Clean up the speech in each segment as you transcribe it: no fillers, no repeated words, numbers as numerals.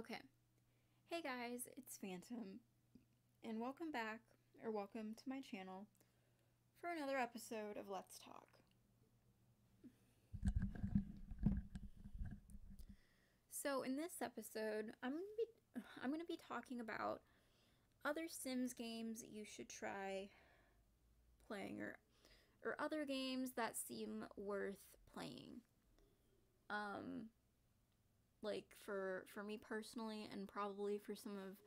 Okay. Hey guys, it's Phantom, and welcome back, or welcome to my channel for another episode of Let's Talk. So in this episode, I'm gonna be talking about other Sims games that you should try playing, or other games that seem worth playing. Like for me personally, and probably for some of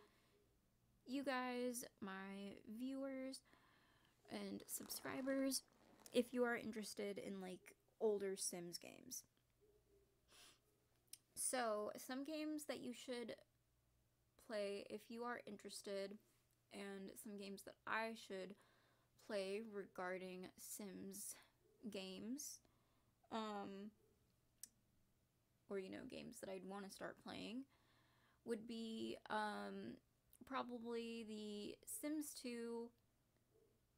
you guys, my viewers and subscribers, if you are interested in like older Sims games. So, some games that you should play if you are interested, and some games that I should play regarding Sims games, or games that I'd want to start playing, would be probably the Sims 2,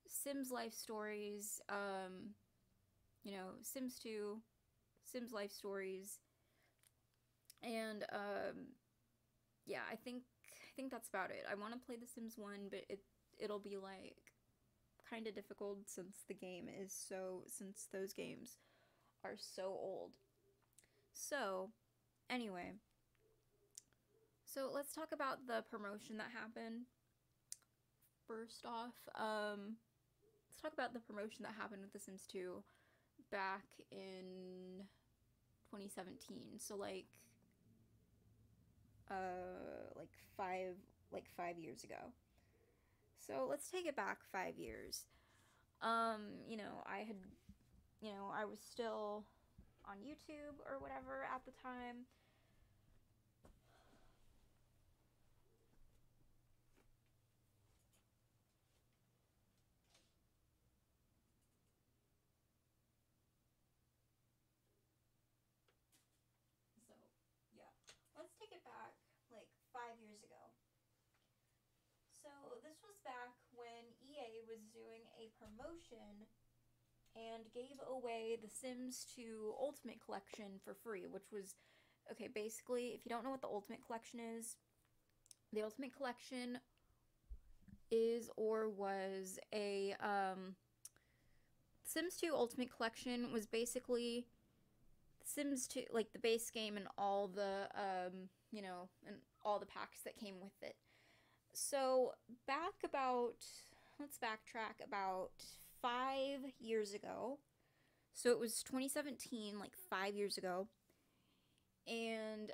Sims Life Stories, Sims 2, Sims Life Stories, and yeah, I think that's about it. I want to play The Sims 1, but it'll be like kind of difficult since those games are so old. So, anyway, so let's talk about the promotion that happened. First off, let's talk about the promotion that happened with The Sims 2 back in 2017. So like 5 years ago. So let's take it back 5 years. I was still on YouTube or whatever at the time. So, yeah. Let's take it back like 5 years ago. So, this was back when EA was doing a promotion and gave away The Sims 2 Ultimate Collection for free, which was, okay, basically, if you don't know what the Ultimate Collection is, the Ultimate Collection is or was a, Sims 2 Ultimate Collection was basically Sims 2, like the base game and all the, and all the packs that came with it. So, let's backtrack about 5 years ago. So it was 2017, like 5 years ago. And,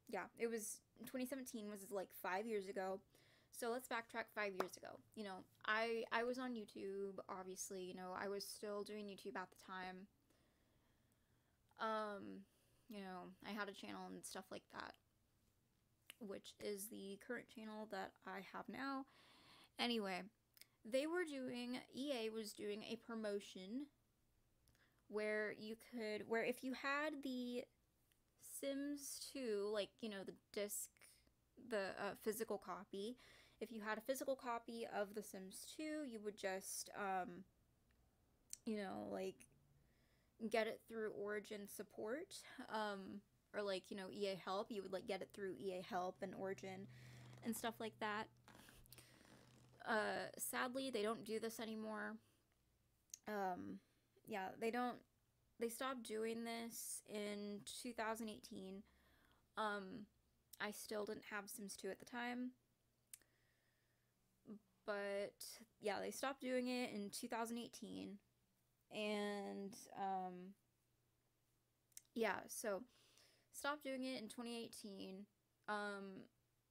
yeah, it was 2017 was like 5 years ago. So let's backtrack 5 years ago. I was on YouTube, obviously. I was still doing YouTube at the time. I had a channel and stuff like that, which is the current channel that I have now. Anyway, EA was doing a promotion where if you had the Sims 2, like, the disc, the physical copy, if you had a physical copy of The Sims 2, you would just, like, get it through Origin support, or like, EA Help. You would like get it through EA Help and Origin and stuff like that. Sadly, they don't do this anymore. Yeah, they stopped doing this in 2018. I still didn't have Sims 2 at the time. But yeah, they stopped doing it in 2018. And yeah, so stopped doing it in 2018.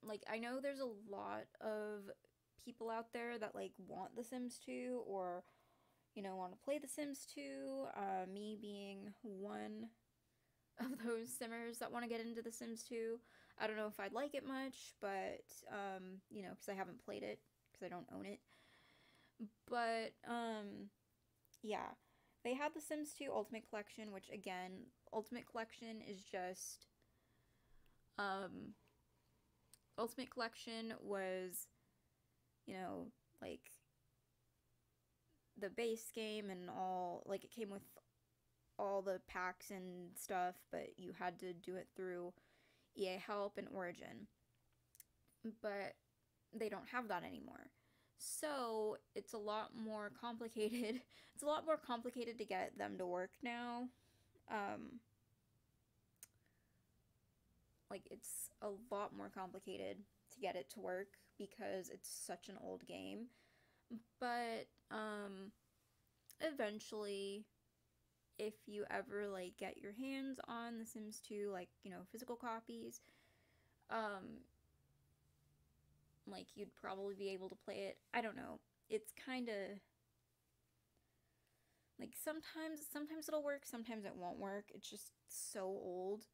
Like, I know there's a lot of people out there that like want The Sims 2 or want to play The Sims 2. Me being one of those simmers that want to get into The Sims 2. I don't know if I'd like it much, but because I haven't played it, because I don't own it. But yeah, they had The Sims 2 Ultimate Collection, which again, Ultimate Collection is just Ultimate Collection was, like the base game and all, like it came with all the packs and stuff, but you had to do it through EA Help and Origin. But they don't have that anymore. So it's a lot more complicated. It's a lot more complicated to get them to work now. Like, it's a lot more complicated to get it to work because it's such an old game. But eventually, if you ever like get your hands on The Sims 2, like, you know, physical copies, like, you'd probably be able to play it. I don't know. It's kind of like, sometimes it'll work, sometimes it won't work. It's just so old.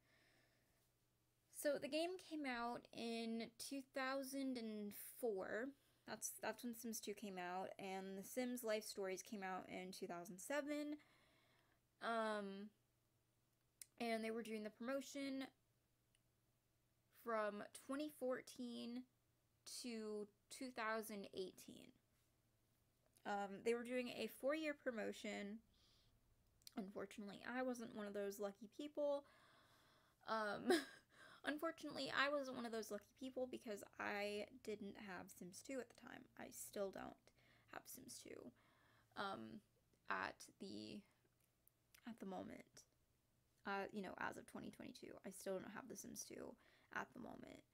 So the game came out in 2004. That's when Sims 2 came out, and The Sims Life Stories came out in 2007. And they were doing the promotion from 2014 to 2018. They were doing a 4-year promotion. Unfortunately, I wasn't one of those lucky people. Unfortunately, I wasn't one of those lucky people because I didn't have Sims 2 at the time. I still don't have Sims 2 at the moment. You know, as of 2022, I still don't have The Sims 2 at the moment.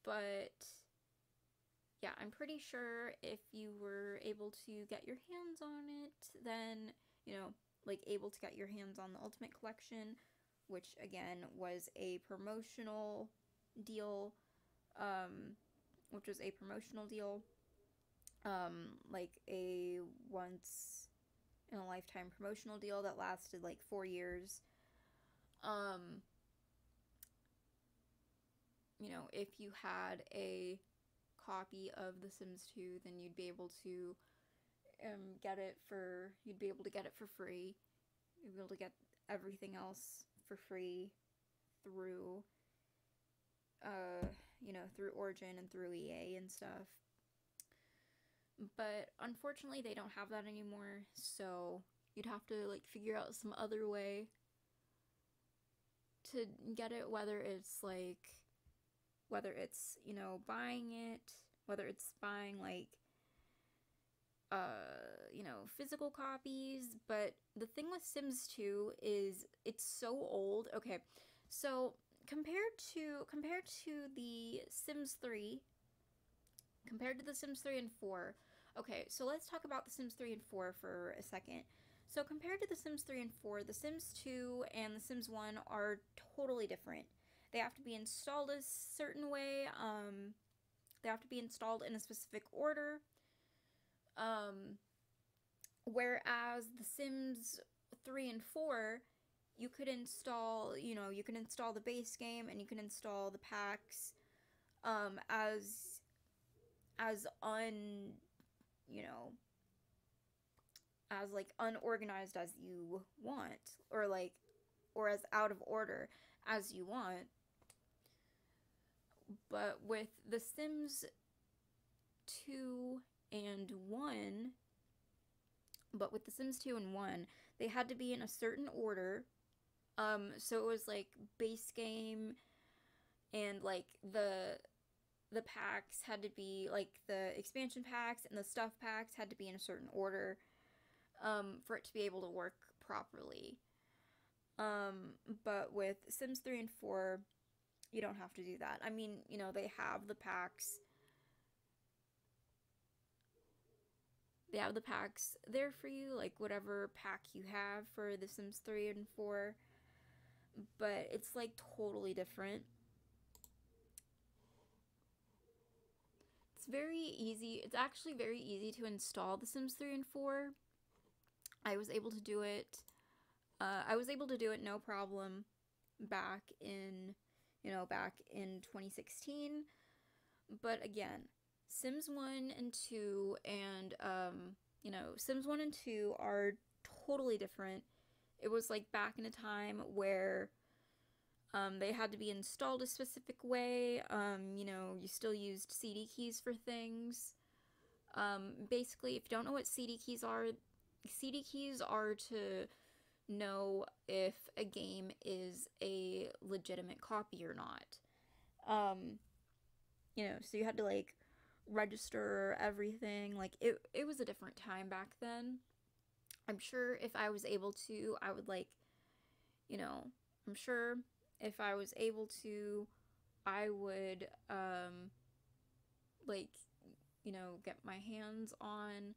But yeah, I'm pretty sure if you were able to get your hands on it, then, you know, like, able to get your hands on the Ultimate Collection, which again was a promotional deal, like a once in a lifetime promotional deal that lasted like 4 years. You know, if you had a copy of The Sims 2, then you'd be able to get it for free. You'd be able to get everything else for free through you know, through Origin and through EA and stuff. But unfortunately, they don't have that anymore, so you'd have to like figure out some other way to get it, whether it's, you know, buying it, whether it's buying like you know, physical copies. But the thing with Sims 2 is it's so old. Okay, so compared to the Sims 3, compared to the Sims 3 and 4, okay, so let's talk about the Sims 3 and 4 for a second. So compared to the Sims 3 and 4, the Sims 2 and the Sims 1 are totally different. They have to be installed a certain way. They have to be installed in a specific order. Whereas the Sims 3 and 4, you could install, you know, you can install the base game and you can install the packs as you know, as like unorganized as you want, or as out of order as you want. But with the Sims 2 and 1, they had to be in a certain order. So it was like base game, and like the packs had to be, like, the expansion packs and the stuff packs had to be in a certain order for it to be able to work properly. But with Sims 3 and 4, you don't have to do that. I mean, you know, they have the packs. They have the packs there for you, like whatever pack you have for the Sims 3 and 4. But it's like totally different. It's very easy. It's actually very easy to install the Sims 3 and 4. I was able to do it. No problem back in 2016. But again, Sims 1 and 2 and Sims 1 and 2 are totally different. It was like back in a time where they had to be installed a specific way. You still used CD keys for things. Basically, if you don't know what CD keys are to know if a game is a legitimate copy or not. Um, so you had to like register everything. Like it was a different time back then. I'm sure if I was able to, I would like, you know, I'm sure if I was able to, I would like, get my hands on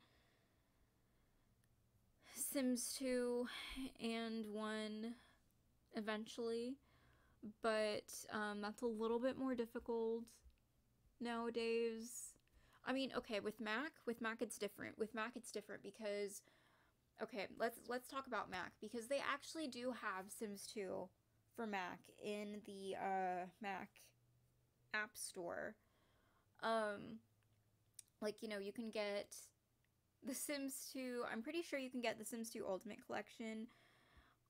Sims 2 and 1 eventually, but that's a little bit more difficult nowadays. I mean, okay, with Mac it's different. With Mac it's different because okay, let's talk about Mac because they actually do have Sims 2 for Mac in the Mac App Store. Um like, you can get The Sims 2. I'm pretty sure you can get The Sims 2 Ultimate Collection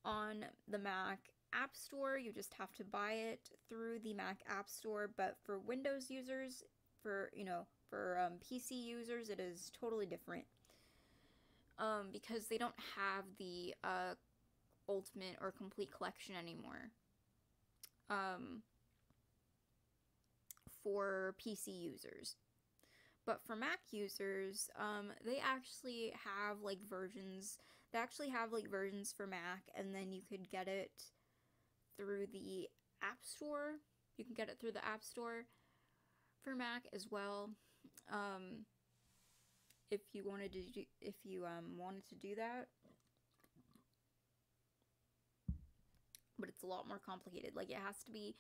on the Mac App Store. You just have to buy it through the Mac App Store, but for Windows users, for PC users, it is totally different. Because they don't have the Ultimate or Complete Collection anymore. For PC users. But for Mac users, they actually have like versions. They actually have like versions for Mac, and then you could get it through the App Store. You can get it through the App Store for Mac as well. If you wanted to do that, but it's a lot more complicated. Like it has to be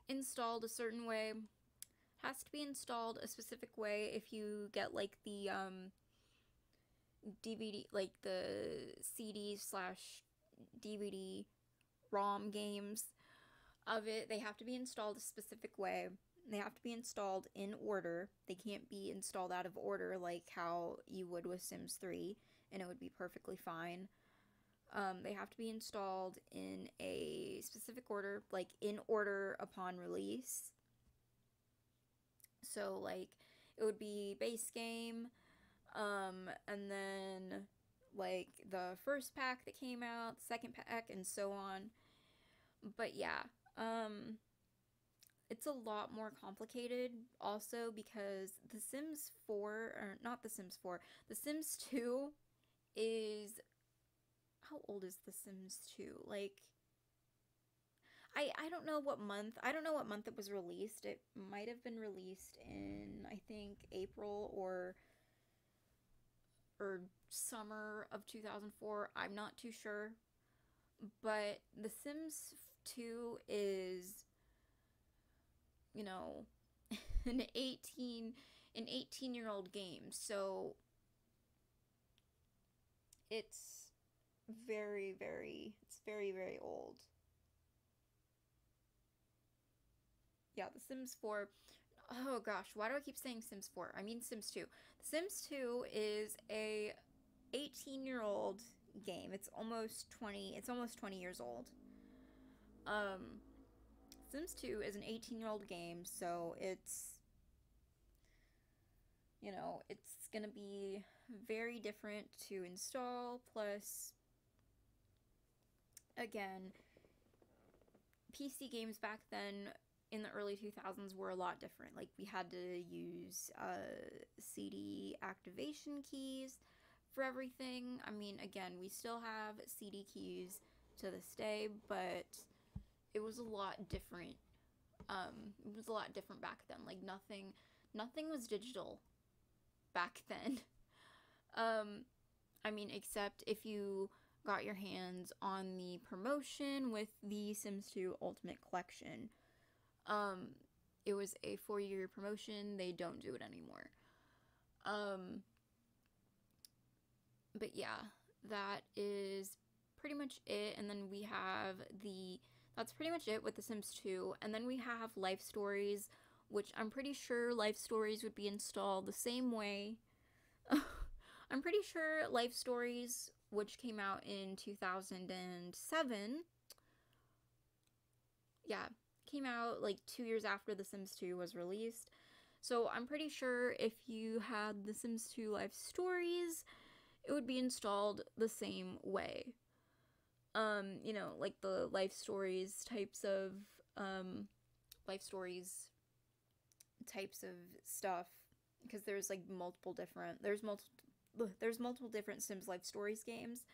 installed a certain way. Has to be installed a specific way if you get like the DVD, like the CD slash DVD ROM games of it. They have to be installed a specific way. They have to be installed in order. They can't be installed out of order like how you would with Sims 3, and it would be perfectly fine. They have to be installed in a specific order, like in order upon release. So, like, it would be base game, and then, like, the first pack that came out, second pack, and so on. But yeah, it's a lot more complicated also because The Sims 4, or not The Sims 4, The Sims 2 is... How old is The Sims 2? Like... I don't know what month. I don't know what month it was released. It might have been released in, I think, April or summer of 2004. I'm not too sure. But The Sims 2 is, an 18-year-old game. So it's very, very old. Yeah, The Sims 4. Oh gosh, why do I keep saying Sims 4? I mean Sims 2. Sims 2 is a 18-year-old game. It's almost 20. It's almost 20 years old. Sims 2 is an 18-year-old game, so it's it's going to be very different to install, plus again, PC games back then in the early 2000s were a lot different. Like, we had to use CD activation keys for everything. I mean, again, we still have CD keys to this day, but it was a lot different. It was a lot different back then. Like, nothing was digital back then. I mean, except if you got your hands on the promotion with the Sims 2 Ultimate Collection. It was a 4-year promotion. They don't do it anymore. But yeah, that is pretty much it. And then we have that's pretty much it with The Sims 2. And then we have Life Stories, which I'm pretty sure Life Stories would be installed the same way. I'm pretty sure Life Stories, which came out in 2007, yeah, came out like 2 years after The Sims 2 was released. So I'm pretty sure if you had The Sims 2 Life Stories, it would be installed the same way. You know, like the life stories types of life stories types of stuff, because there's like there's multiple different Sims Life Stories games,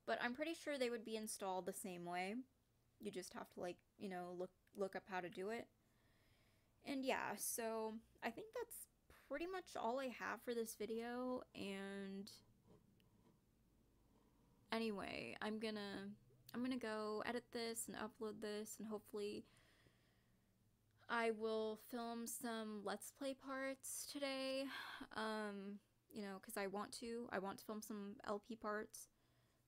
but I'm pretty sure they would be installed the same way. You just have to, like, you know, look up how to do it. And yeah, so I think that's pretty much all I have for this video. And anyway, I'm gonna go edit this and upload this, and hopefully I will film some Let's Play parts today. You know, because I want to film some LP parts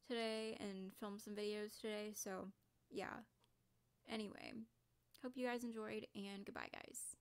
today and film some videos today. So yeah. Anyway, hope you guys enjoyed, and goodbye, guys.